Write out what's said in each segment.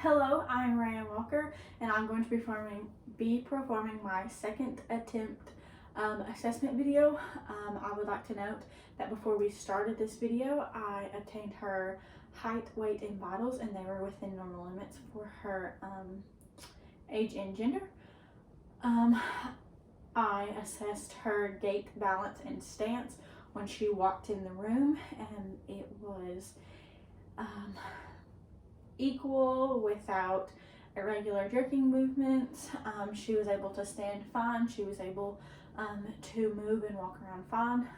Hello, I'm Ryan Walker, and I'm going to be performing my second attempt assessment video. I would like to note that before we started this video, I obtained her height, weight, and vitals, and they were within normal limits for her age and gender. I assessed her gait, balance, and stance when she walked in the room, and it was equal without irregular jerking movements. She was able to stand fine. She was able to move and walk around fine.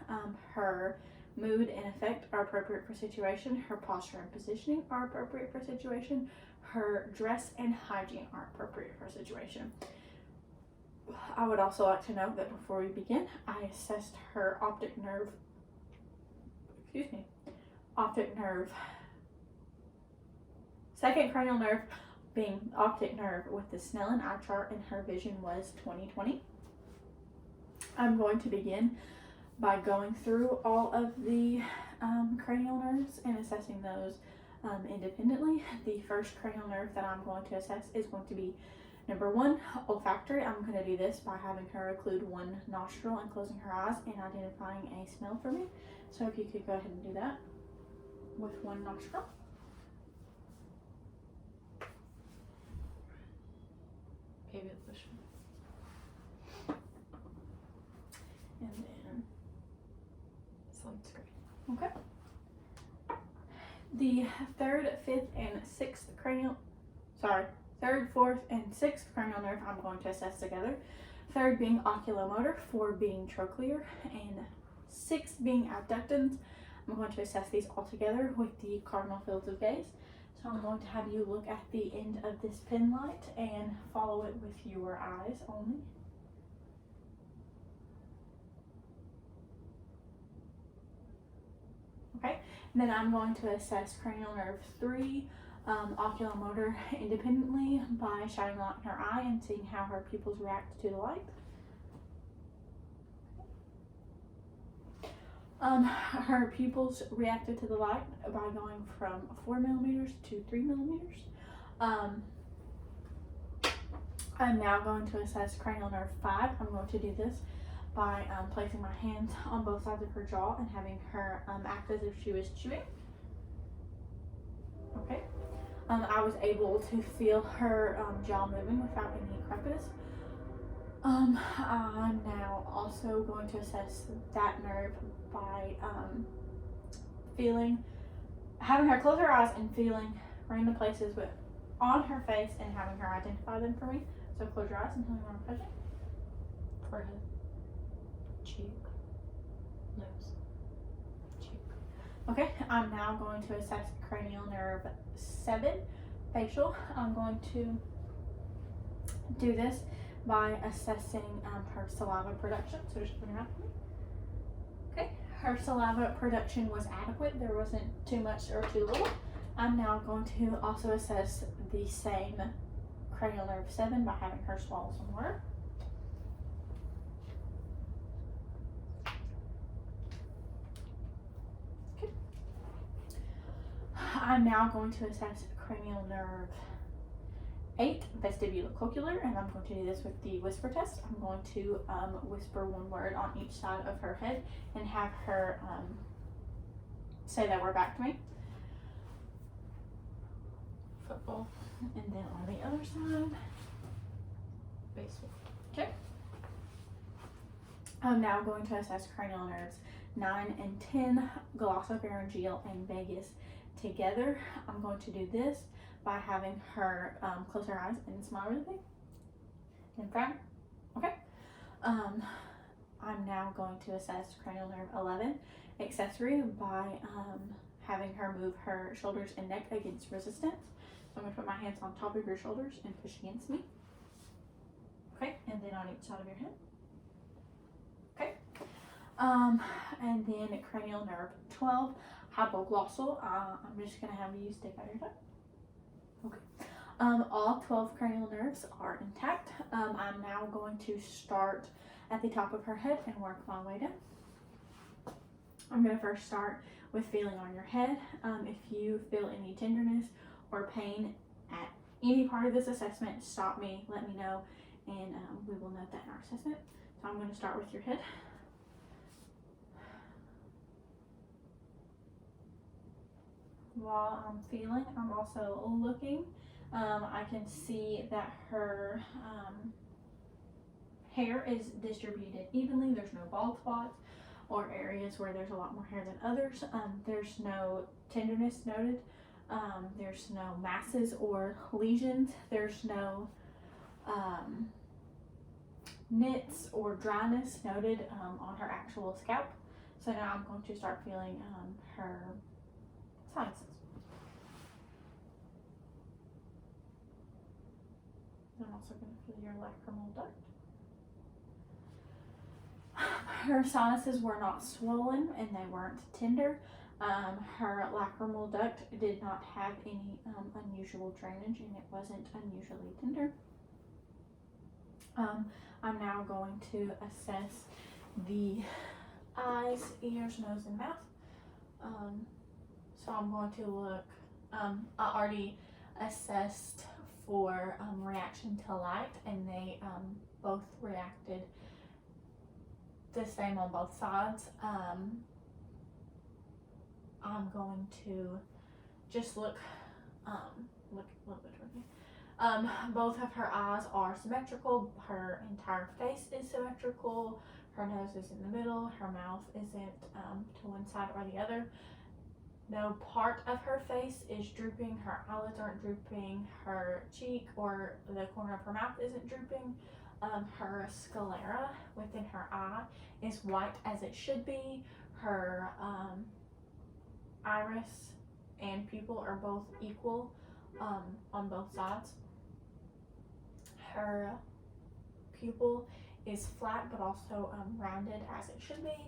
Her mood and affect are appropriate for situation. Her posture and positioning are appropriate for situation. Her dress and hygiene are appropriate for situation. I would also like to note that before we begin, I assessed her optic nerve, second cranial nerve being optic nerve with the Snellen eye chart, and her vision was 20/20. I'm going to begin by going through all of the cranial nerves and assessing those independently. The first cranial nerve that I'm going to assess is going to be number 1, olfactory. I'm going to do this by having her occlude one nostril and closing her eyes and identifying a smell for me. So if you could go ahead and do that with one nostril. Maybe this one. And then, Sounds great. okay. The third, fourth, and sixth cranial nerve I'm going to assess together. Third being oculomotor, 4 being trochlear, and 6 being abductans. I'm going to assess these all together with the cardinal fields of gaze. So I'm going to have you look at the end of this pen light and follow it with your eyes only. Okay, and then I'm going to assess cranial nerve 3, oculomotor independently by shining light in her eye and seeing how her pupils react to the light. Her pupils reacted to the light by going from 4 millimeters to 3 millimeters. I'm now going to assess cranial nerve 5. I'm going to do this by placing my hands on both sides of her jaw and having her act as if she was chewing. Okay. I was able to feel her jaw moving without any crepitus. I'm now also going to assess that nerve by having her close her eyes and feeling random places on her face and having her identify them for me. So close your eyes and tell me where I'm touching. Forehead, cheek, nose, cheek. Okay, I'm now going to assess cranial nerve 7, facial. I'm going to do this by assessing her saliva production. So just open your mouth for me. Okay, her saliva production was adequate. There wasn't too much or too little. I'm now going to also assess the same cranial nerve 7 by having her swallow some water. Okay. I'm now going to assess cranial nerve 8, vestibulocochlear, and I'm going to do this with the whisper test. I'm going to whisper one word on each side of her head and have her say that word back to me. Football. And then on the other side, Baseball. okay. I'm now going to assess cranial nerves 9 and 10, glossopharyngeal and vagus together. I'm going to do this by having her close her eyes and smile really big and frown. Okay. I'm now going to assess cranial nerve 11, accessory, by having her move her shoulders and neck against resistance. So I'm going to put my hands on top of your shoulders and push against me. Okay, and then on each side of your head. Okay. And then cranial nerve 12, hypoglossal. I'm just going to have you stick out your tongue. Okay. All 12 cranial nerves are intact. I'm now going to start at the top of her head and work my way down. I'm going to first start with feeling on your head. If you feel any tenderness or pain at any part of this assessment, stop me, let me know, and we will note that in our assessment. So I'm going to start with your head. While I'm feeling, I'm also looking. I can see that her hair is distributed evenly. There's no bald spots or areas where there's a lot more hair than others. There's no tenderness noted. There's no masses or lesions. There's no nits or dryness noted on her actual scalp. So now I'm going to start feeling her sinuses. I'm also going to feel your lacrimal duct. Her sinuses were not swollen and they weren't tender. Her lacrimal duct did not have any unusual drainage and it wasn't unusually tender. I'm now going to assess the eyes, ears, nose, and mouth. So I'm going to look, I already assessed for reaction to light, and they both reacted the same on both sides. I'm going to just look a little bit toward me. Both of her eyes are symmetrical. Her entire face is symmetrical. Her nose is in the middle. Her mouth isn't to one side or the other. No part of her face is drooping. Her eyelids aren't drooping. Her cheek or the corner of her mouth isn't drooping. Her sclera within her eye is white as it should be. Her iris and pupil are both equal on both sides. Her pupil is flat but also rounded as it should be.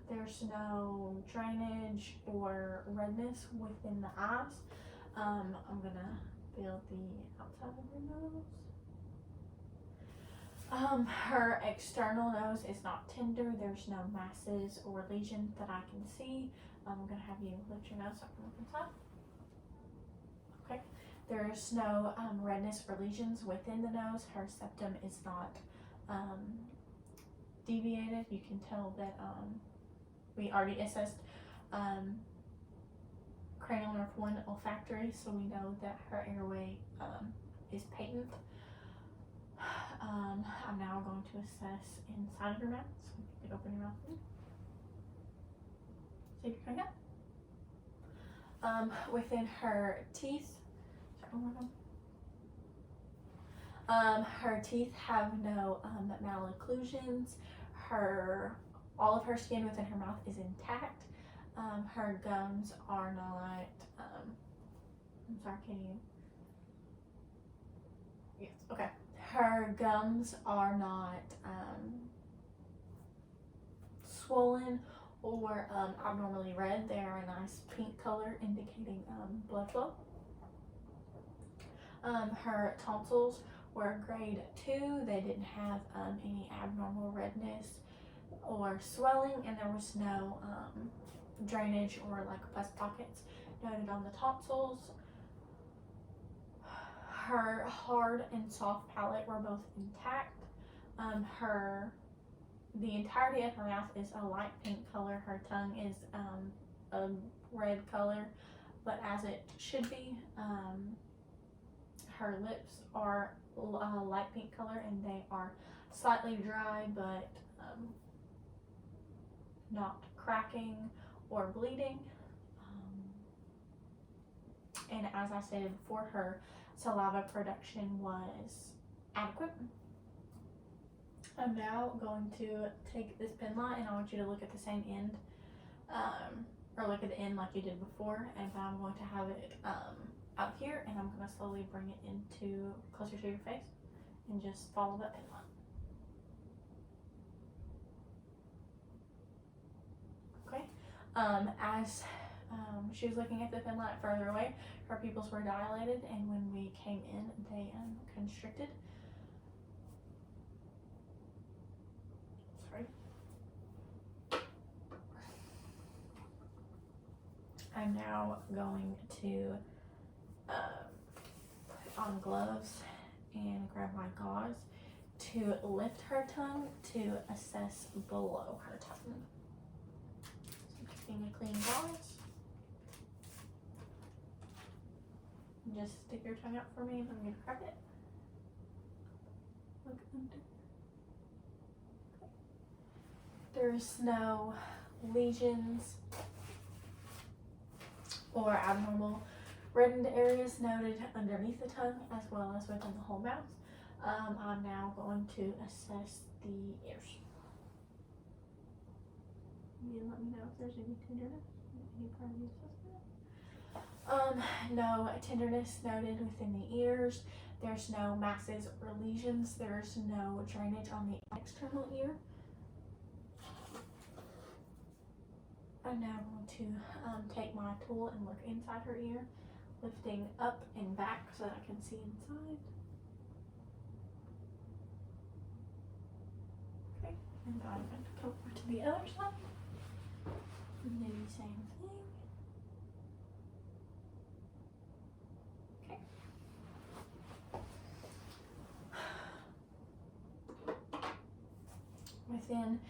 There's no drainage or redness within the eyes. I'm gonna feel the outside of her nose. Her external nose is not tender. There's no masses or lesions that I can see. I'm gonna have you lift your nose so I can look inside. Okay. There's no redness or lesions within the nose. Her septum is not deviated. You can tell that we already assessed cranial nerve 1 olfactory, so we know that her airway is patent. I'm now going to assess inside of your mouth, so you can open your mouth. See if you're coming up. Within her teeth, her teeth have no malocclusions. All of her skin within her mouth is intact. Her gums are not, I'm sorry, can you? Yes, okay. Her gums are not swollen or abnormally red. They are a nice pink color indicating blood flow. Her tonsils were grade 2. They didn't have any abnormal redness or swelling, and there was no drainage or like pus pockets noted on the tonsils. Her hard and soft palate were both intact. The entirety of her mouth is a light pink color. Her tongue is a red color, but as it should be. Her lips are a light pink color, and they are slightly dry, but not cracking or bleeding. And as I stated before, her saliva production was adequate. I'm now going to take this pen light, and I want you to look at the same end, or look at the end like you did before, and I'm going to have it out here, and I'm going to slowly bring it into closer to your face and just follow that pen line. As she was looking at the pen light further away, her pupils were dilated, and when we came in, they constricted. Sorry. I'm now going to on gloves and grab my gauze to lift her tongue to assess below her tongue. So taking a clean gauze. Just stick your tongue out for me and I'm going to grab it. Look under. There's no lesions or abnormal reddened areas noted underneath the tongue as well as within the whole mouth. I'm now going to assess the ears. You let me know if there's any tenderness in any part of the assessment. No tenderness noted within the ears. There's no masses or lesions. There's no drainage on the external ear. I'm now going to take my tool and look inside her ear, lifting up and back so that I can see inside. Okay, and I'm going to come over to the other side and do the same thing. Okay. Within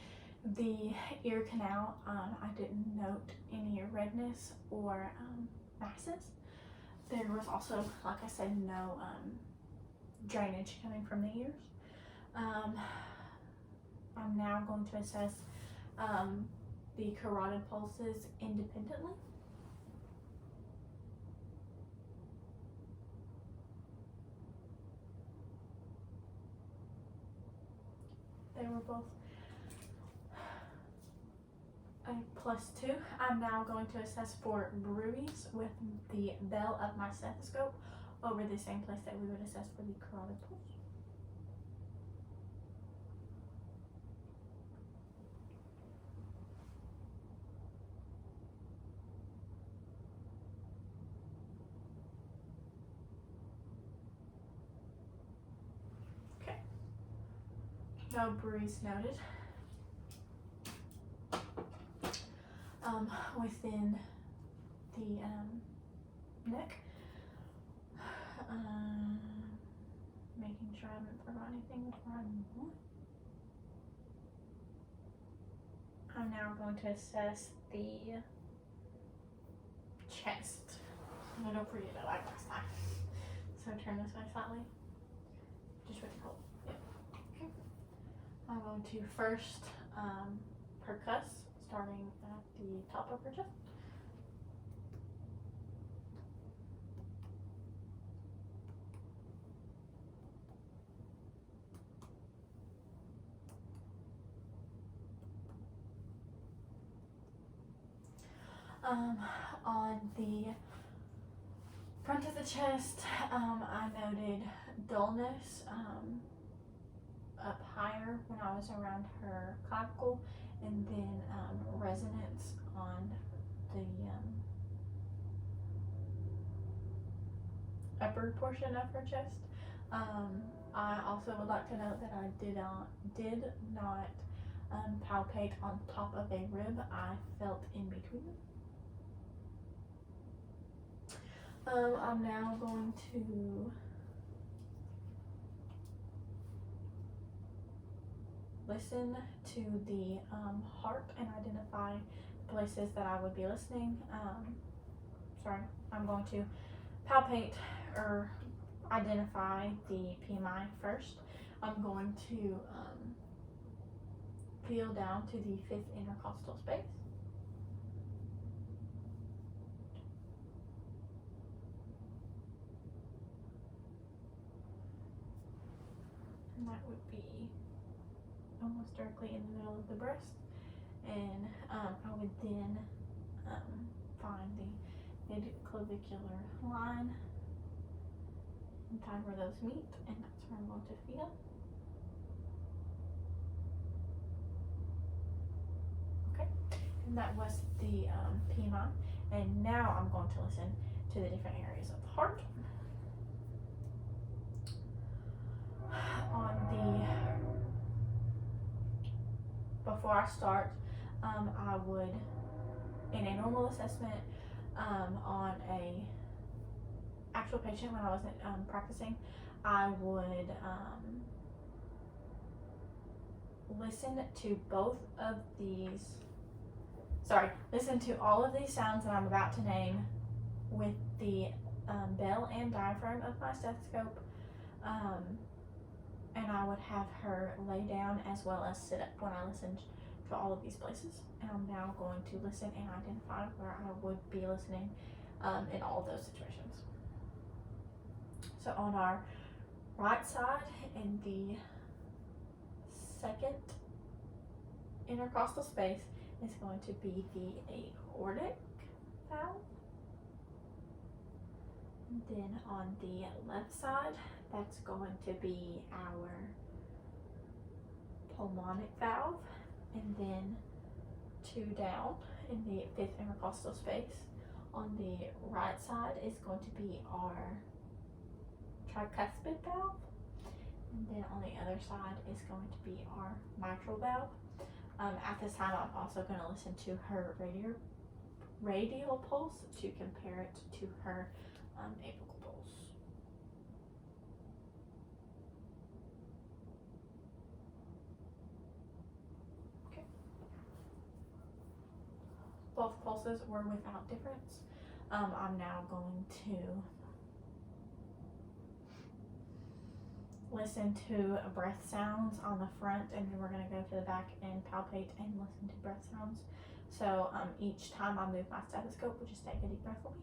the ear canal, I didn't note any redness or masses. There was also, like I said, no drainage coming from the ears. I'm now going to assess the carotid pulses independently. They were both a +2. I'm now going to assess for bruits with the bell of my stethoscope over the same place that we would assess for the carotid pulse. Okay. No bruise noted. Within the neck, making sure I haven't forgotten anything before I move on. I'm now going to assess the chest. So don't forget it like last time. So turn this way slightly. Just with the hold. Yep. Okay. I'm going to first percuss, starting at the top of her chest. On the front of the chest, I noted dullness up higher when I was around her clavicle, and then resonance on the upper portion of her chest. I also would like to note that I did not palpate on top of a rib. I felt in between them. I'm now going to listen to the heart and identify places that I would be listening. I'm going to palpate or identify the PMI first. I'm going to feel down to the 5th intercostal space. And that would be almost directly in the middle of the breast. And I would then find the mid-clavicular line and find where those meet, and that's where I'm going to feel. Okay, and that was the PMI. And now I'm going to listen to the different areas of the heart. Before I start, I would, in a normal assessment, on a actual patient, when I wasn't practicing, I would listen to listen to all of these sounds that I'm about to name with the bell and diaphragm of my stethoscope, and I would have her lay down as well as sit up when I listened to all of these places. And I'm now going to listen and identify where I would be listening in all of those situations. So on our right side, in the second intercostal space, is going to be the aortic valve. And then on the left side, that's going to be our pulmonic valve. And then 2 down in the 5th intercostal space, on the right side is going to be our tricuspid valve. And then on the other side is going to be our mitral valve. At this time, I'm also going to listen to her radial pulse to compare it to her apical pulse. Okay. Both pulses were without difference. I'm now going to listen to breath sounds on the front, and then we're going to go to the back and palpate and listen to breath sounds. So each time I move my stethoscope, we'll just take a deep breath for me.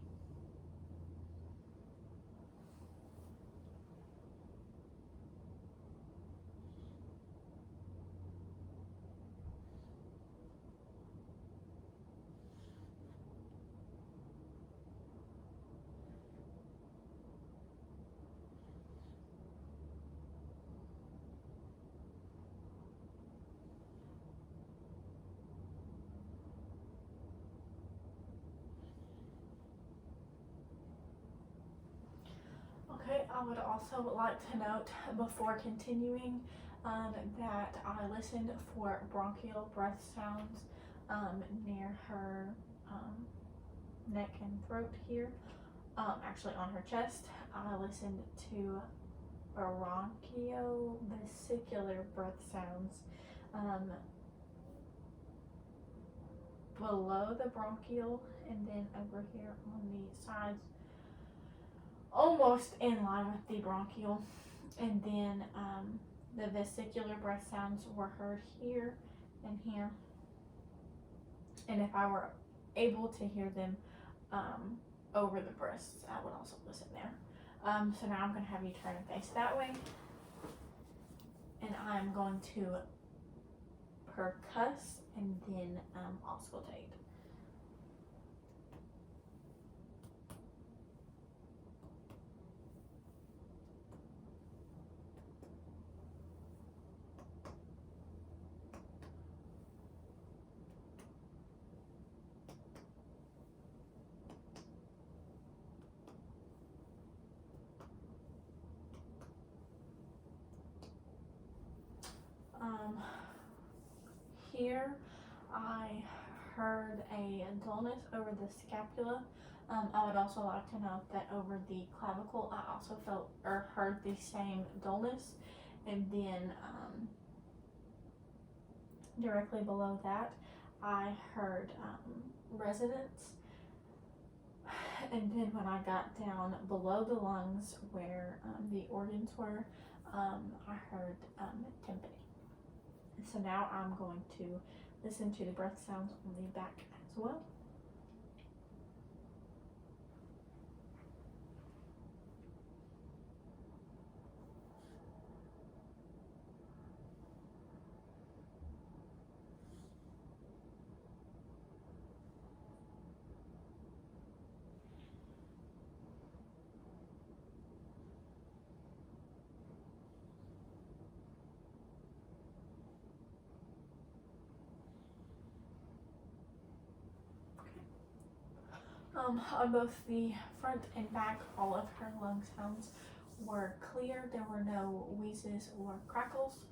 Okay, I would also like to note before continuing that I listened for bronchial breath sounds near her neck and throat here, actually on her chest. I listened to bronchiovesicular breath sounds below the bronchial, and then over here on the sides, almost in line with the bronchial. And then the vesicular breath sounds were heard here and here. And if I were able to hear them over the breasts, I would also listen there. So now I'm going to have you turn and face that way. And I'm going to percuss and then auscultate. Here I heard a dullness over the scapula. I would also like to note that over the clavicle I also felt or heard the same dullness, and then directly below that I heard resonance, and then when I got down below the lungs where the organs were, I heard timpani. So now I'm going to listen to the breath sounds on the back as well. On both the front and back, all of her lung sounds were clear. There were no wheezes or crackles.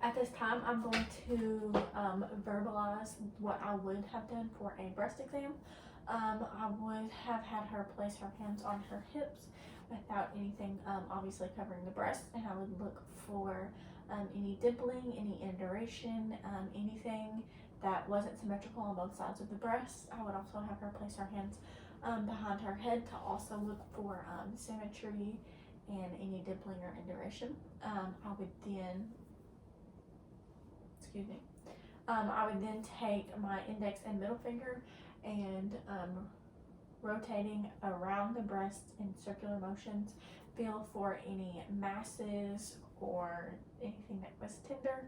At this time, I'm going to verbalize what I would have done for a breast exam. I would have had her place her hands on her hips without anything obviously covering the breast, and I would look for any dimpling, any induration, anything that wasn't symmetrical on both sides of the breast. I would also have her place her hands behind her head to also look for symmetry and any dimpling or induration. I would then I would then take my index and middle finger and rotating around the breast in circular motions, feel for any masses or anything that was tender.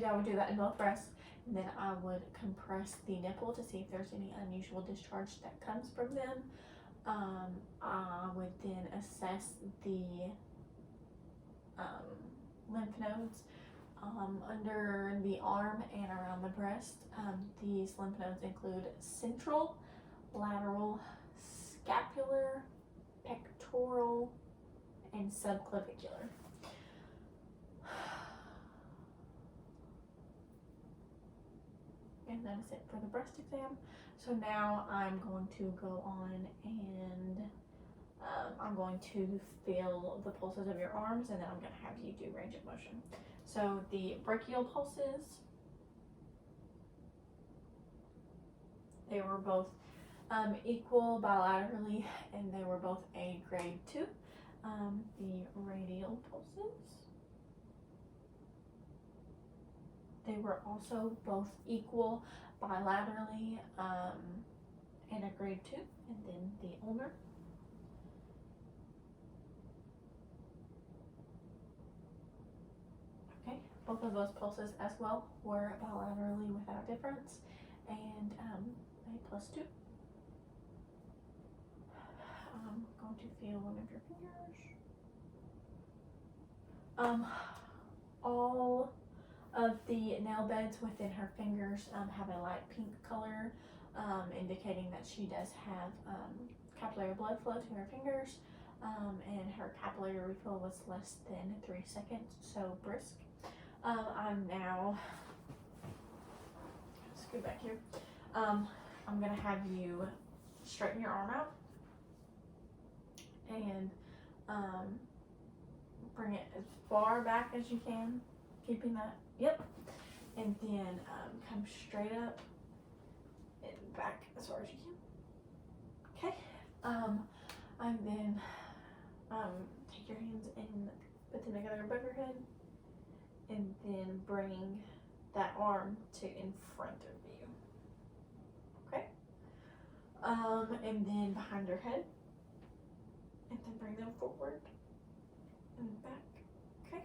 I would do that in both breasts, and then I would compress the nipple to see if there's any unusual discharge that comes from them. I would then assess the lymph nodes under the arm and around the breast. These lymph nodes include central, lateral, scapular, pectoral, and subclavicular. And that is it for the breast exam. So now I'm going to go on and I'm going to feel the pulses of your arms, and then I'm going to have you do range of motion. So the brachial pulses, they were both equal bilaterally, and they were both a grade 2. The radial pulses, they were also both equal bilaterally and a grade 2. And then the ulnar, okay, both of those pulses as well were bilaterally without difference and a +2. I'm going to feel one of your fingers. All of the nail beds within her fingers have a light pink color, indicating that she does have capillary blood flow to her fingers, and her capillary refill was less than 3 seconds, so brisk. I'm now, scoot back here, I'm going to have you straighten your arm out and bring it as far back as you can, keeping that, yep, and then come straight up and back as far as you can. Okay, and then take your hands and put them together above your head, and then bring that arm to in front of you. Okay, and then behind your head, and then bring them forward and back. Okay,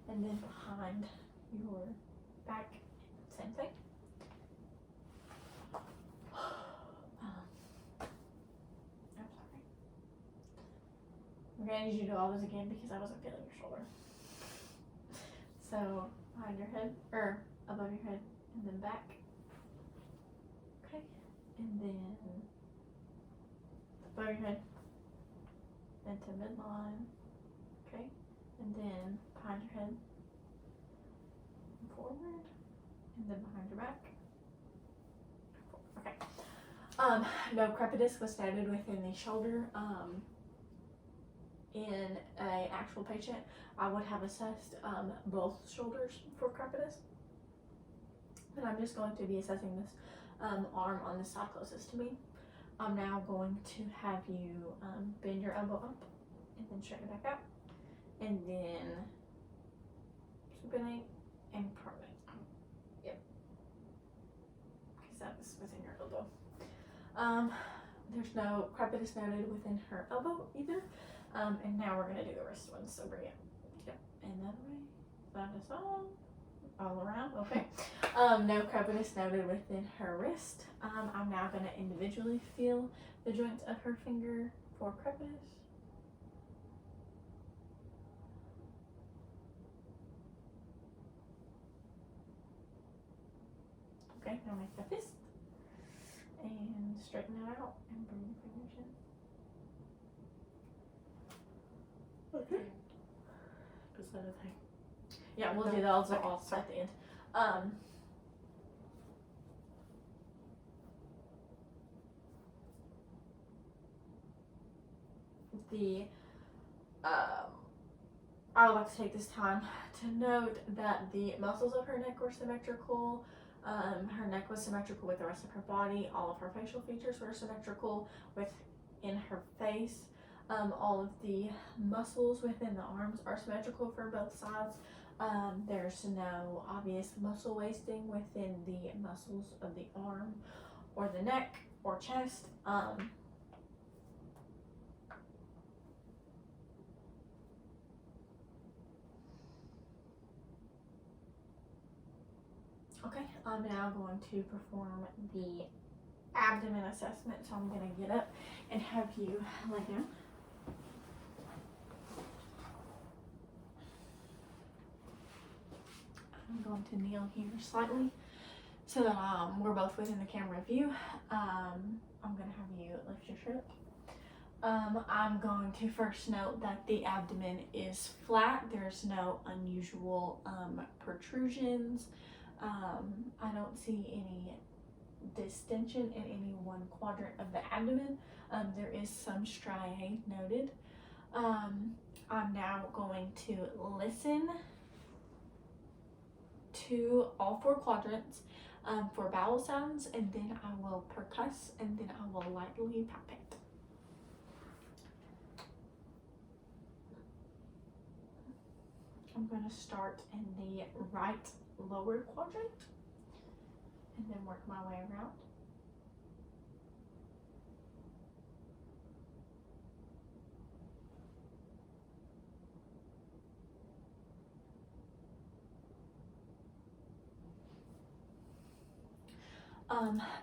and then behind your back, same thing. I'm sorry. I'm gonna need you to do all this again because I wasn't feeling your shoulder. So behind your head, or above your head, and then back. Okay, and then above your head, into midline. Okay, and then behind your head, and forward, and then behind your back. Okay. No crepitus was noted within the shoulder. In an actual patient, I would have assessed both shoulders for crepitus, but I'm just going to be assessing this arm on the side closest to me. I'm now going to have you bend your elbow up and then straighten it back out, and then supinate and pronate. Yep, because that was within your elbow. There's no crepitus noted within her elbow either. And now we're gonna do the wrist one. So bring it, yep, another way, side to side, all around. Okay. No crepitus noted within her wrist. I'm now gonna individually feel the joints of her finger for crepitus. Okay, now make the fist and straighten it out and bring the fingers in. other thing. Yeah, we'll No. do those Okay, all sorry. at the end. I would like to take this time to note that the muscles of her neck were symmetrical. Her neck was symmetrical with the rest of her body. All of her facial features were symmetrical within her face. All of the muscles within the arms are symmetrical for both sides. There's no obvious muscle wasting within the muscles of the arm or the neck or chest. Okay, I'm now going to perform the abdomen assessment. So I'm going to get up and have you lay down. I'm going to kneel here slightly so that we're both within the camera view. I'm going to have you lift your shirt up. I'm going to first note that the abdomen is flat. There's no unusual protrusions. I don't see any distension in any one quadrant of the abdomen. There is some striae noted. I'm now going to listen to all four quadrants for bowel sounds, and then I will percuss, and then I will lightly palpate. I'm going to start in the right lower quadrant and then work my way around.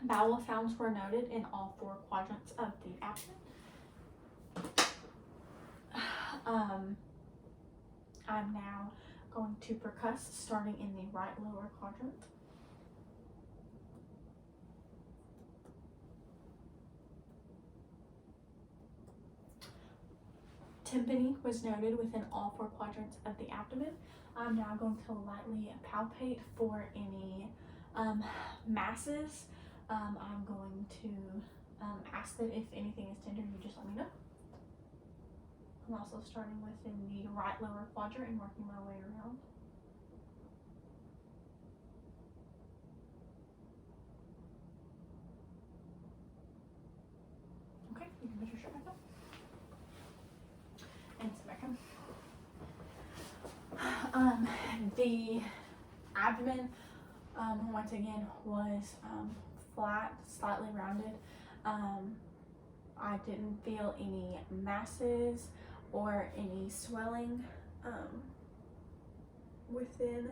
Bowel sounds were noted in all four quadrants of the abdomen. I'm now going to percuss, starting in the right lower quadrant. Tympany was noted within all four quadrants of the abdomen. I'm now going to lightly palpate for any masses. I'm going to ask that if anything is tender, you just let me know. I'm also starting within the right lower quadrant and working my way around. Okay, you can put your shirt back up. And sit back up. The abdomen, once again, was flat, slightly rounded. I didn't feel any masses or any swelling within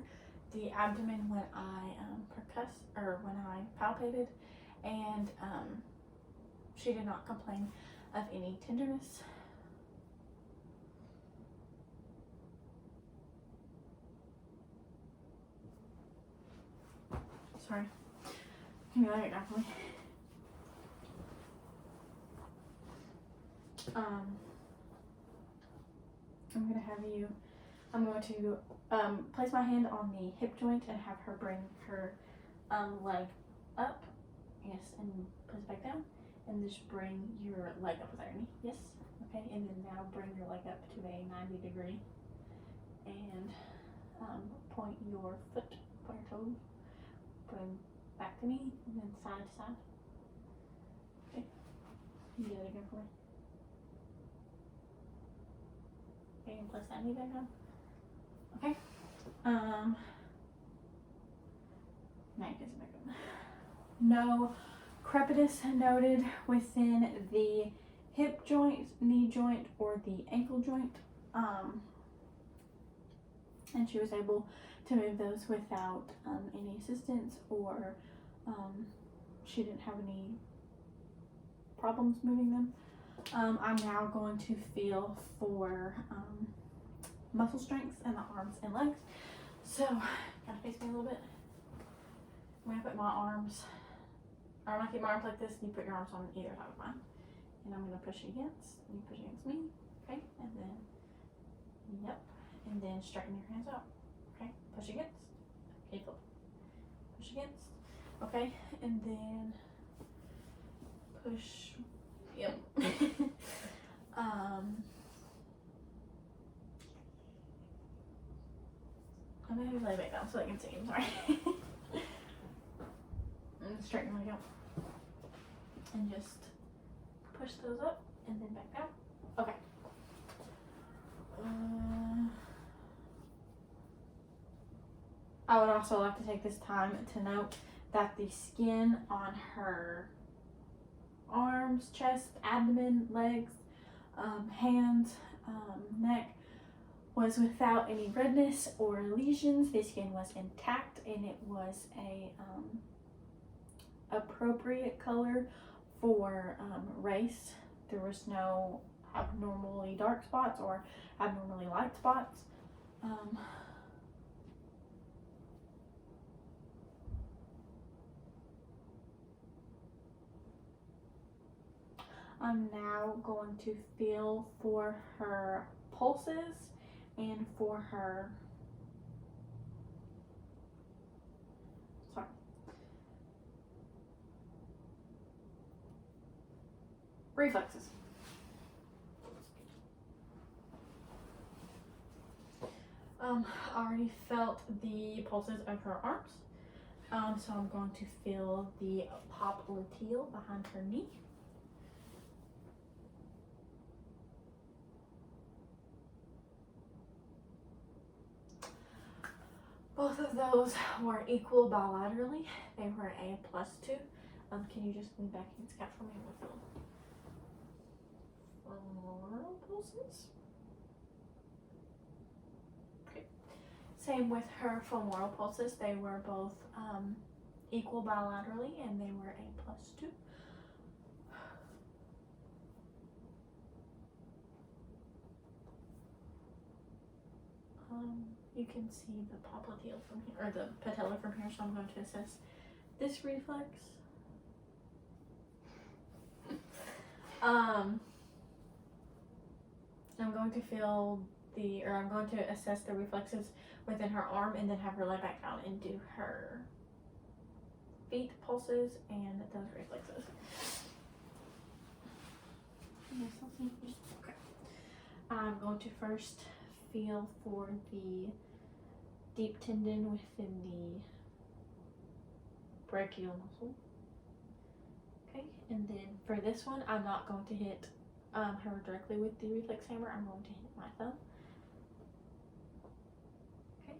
the abdomen when I percussed, or when I palpated, and she did not complain of any tenderness. Sorry. Can you lay it down for me? I'm going to place my hand on the hip joint and have her bring her leg up. Yes, and put it back down. And just bring your leg up with your knee. Yes. Okay, and then now bring your leg up to a 90 degree. And point your foot, point your toes. Bring back to me, and then side to side. Okay. You do it again for me. Okay, and place that knee back down. Okay. Now you can sit back up. No crepitus noted within the hip joint, knee joint, or the ankle joint. And she was able to move those without any assistance, or she didn't have any problems moving them. I'm now going to feel for muscle strength in the arms and legs. So, kind of face me a little bit. I'm going to put my arms, or I'm going to keep my arms like this, and you put your arms on either side of mine. And I'm going to push against, and you push against me. Okay, and then, yep. and then straighten your hands out. Okay, push against. Okay, flip. Push against. Okay, and then push. Yep. I'm gonna lay back down so I can see. I'm sorry. And straighten my out. And just push those up and then back down. Okay. I would also like to take this time to note that the skin on her arms, chest, abdomen, legs, hands, neck was without any redness or lesions. The skin was intact and it was a appropriate color for race. There was no abnormally dark spots or abnormally light spots. I'm now going to feel for her pulses and for her reflexes. I already felt the pulses of her arms. So I'm going to feel the popliteal behind her knee. Both of those were equal bilaterally. They were a +2. Can you just lean back and scout for me with the femoral pulses? Okay. Same with her femoral pulses. They were both equal bilaterally and they were a +2. You can see the popliteal from here, or the patella from here, so I'm going to assess this reflex. I'm going to feel I'm going to assess the reflexes within her arm and then have her lay back down and do her feet pulses and those reflexes. Okay. I'm going to first feel for the deep tendon within the brachial muscle. Okay, and then for this one, I'm not going to hit her directly with the reflex hammer. I'm going to hit my thumb. Okay.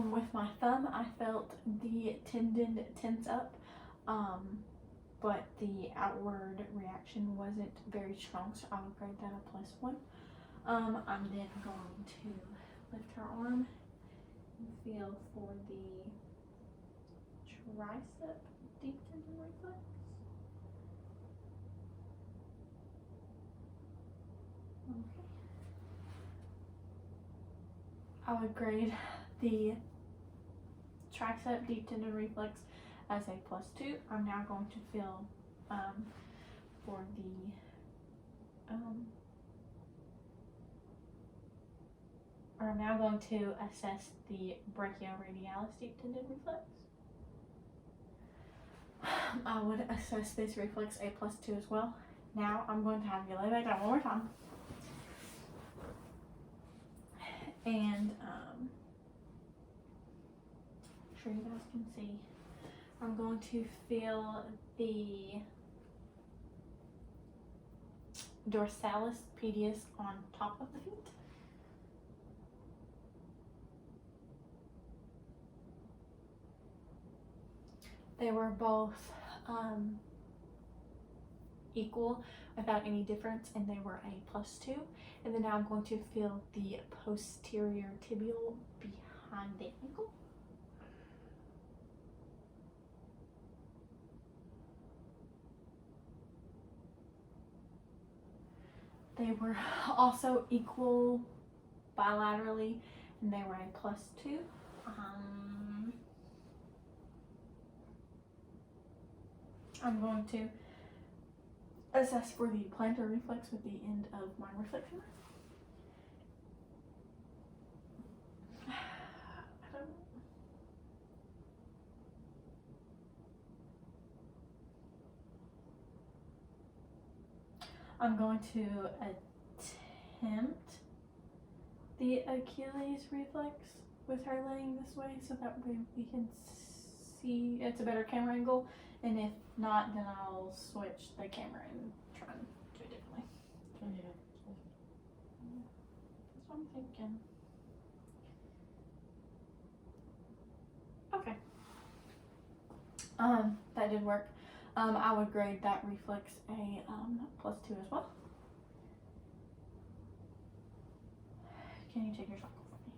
With my thumb, I felt the tendon tense up, but the outward reaction wasn't very strong, so I would grade that a +1. I'm then going to lift her arm and feel for the tricep deep tendon reflex. Okay. I would grade the tricep deep tendon reflex as a +2. I'm now going to feel for the I'm now going to assess the brachioradialis deep tendon reflex. I would assess this reflex a +2 as well. Now I'm going to have you lay back down one more time. And I'm sure you guys can see. I'm going to feel the dorsalis pediis on top of the feet. They were both equal without any difference, and they were a +2. And then now I'm going to feel the posterior tibial behind the ankle. They were also equal bilaterally, and they were a +2. I'm going to assess for the plantar reflex with the end of my reflex hammer. I'm going to attempt the Achilles reflex with her laying this way so that way we can see it's a better camera angle, and if not, then I'll switch the camera and try and do it differently. Yeah. That's what I'm thinking. Okay. That did work. I would grade that reflex a +2 as well. Can you take your sock off for me?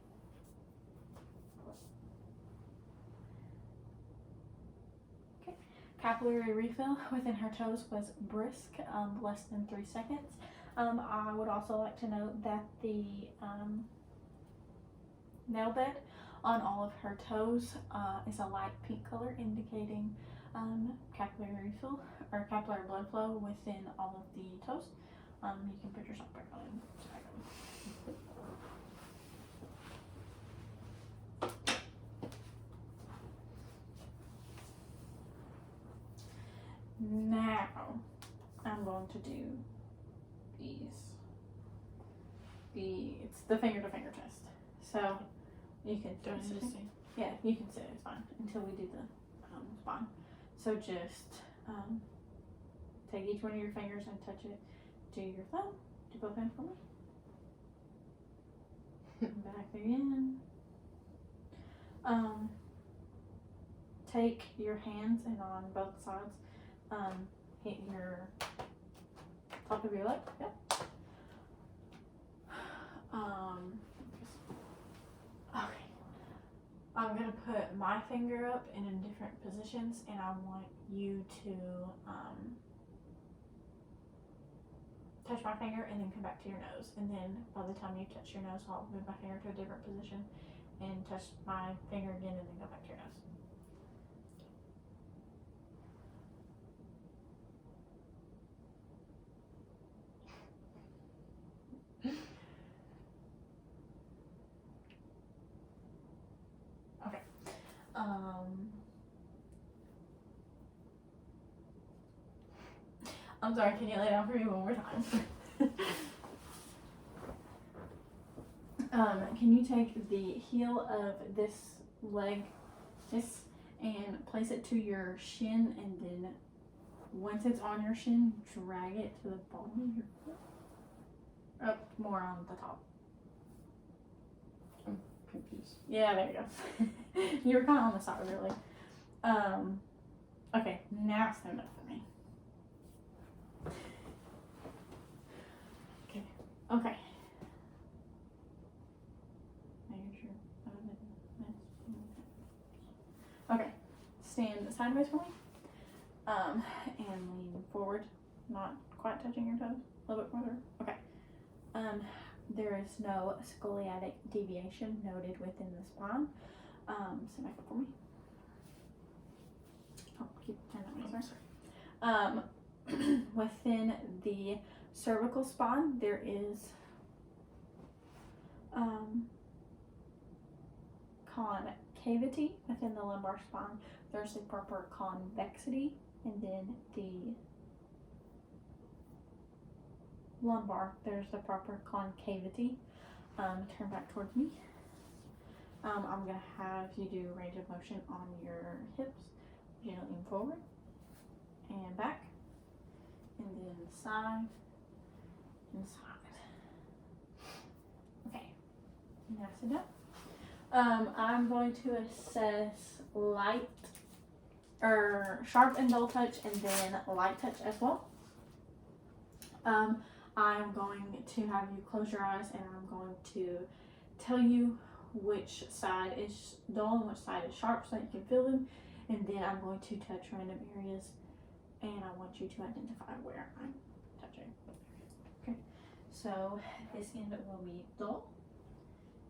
Okay. Capillary refill within her toes was brisk, less than 3 seconds. I would also like to note that the nail bed on all of her toes is a light pink color, indicating capillary refill or capillary blood flow within all of the toes. You can put your sock back on in a second. Now I'm going to do it's the finger to finger test. So you can Do I need to see? Yeah, you can sit, it's fine until we do the spine. So just take each one of your fingers and touch it to your thumb. Do both hands for me. Back again. Take your hands and on both sides, hit your top of your leg. Yep. Okay. I'm gonna put my finger up in different positions, and I want you to touch my finger and then come back to your nose. And then by the time you touch your nose, I'll move my finger to a different position and touch my finger again and then go back to your nose. Okay. I'm sorry, can you lay down for me one more time? Can you take the heel of this leg, and place it to your shin, and then once it's on your shin, drag it to the bottom of your foot? Up more on the top. I'm confused. Yeah, there you go. You were kind of on the side, really. Okay, now stand up for me. Okay. Okay, stand sideways for me. And lean forward, not quite touching your toes, a little bit further. Okay. There is no scoliotic deviation noted within the spine. Sit back up for me. Oh, keep turning that way, sorry. Within the cervical spine, there is concavity. Within the lumbar spine, there's the proper convexity, and then the lumbar, there's the proper concavity. Turn back towards me. I'm gonna have you do range of motion on your hips. Gently lean forward and back, and then side and side. Okay, now sit down. I'm going to assess light or sharp and dull touch, and then light touch as well. I'm going to have you close your eyes, and I'm going to tell you which side is dull and which side is sharp so that you can feel them, and then I'm going to touch random areas, and I want you to identify where I'm touching. Okay, so this end will be dull,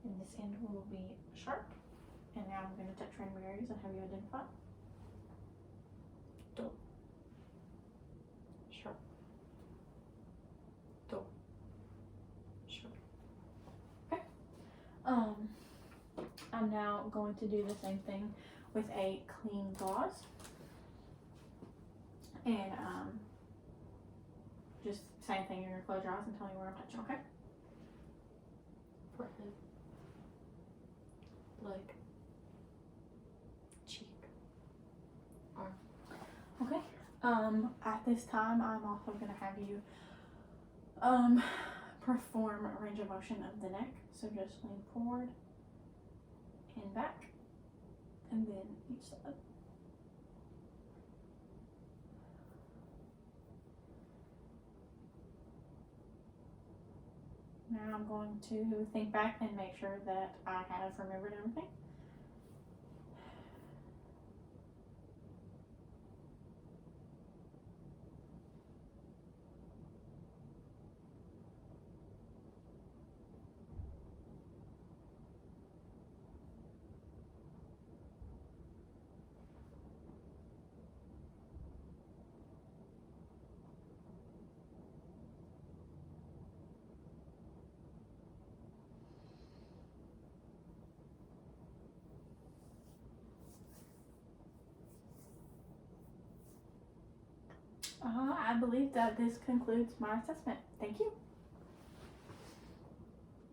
and this end will be sharp, and now I'm going to touch random areas and have you identify. Dull. Sharp. Dull. Sharp. Okay. I'm now going to do the same thing with a clean gauze, and just same thing, you're gonna close your eyes and tell me where I'm touching, okay? Forehead. Leg. Cheek. Arm. Okay. At this time, I'm also gonna have you, perform a range of motion of the neck. So just lean forward and back, and then each side. Now I'm going to think back and make sure that I have remembered everything. I believe that this concludes my assessment. Thank you.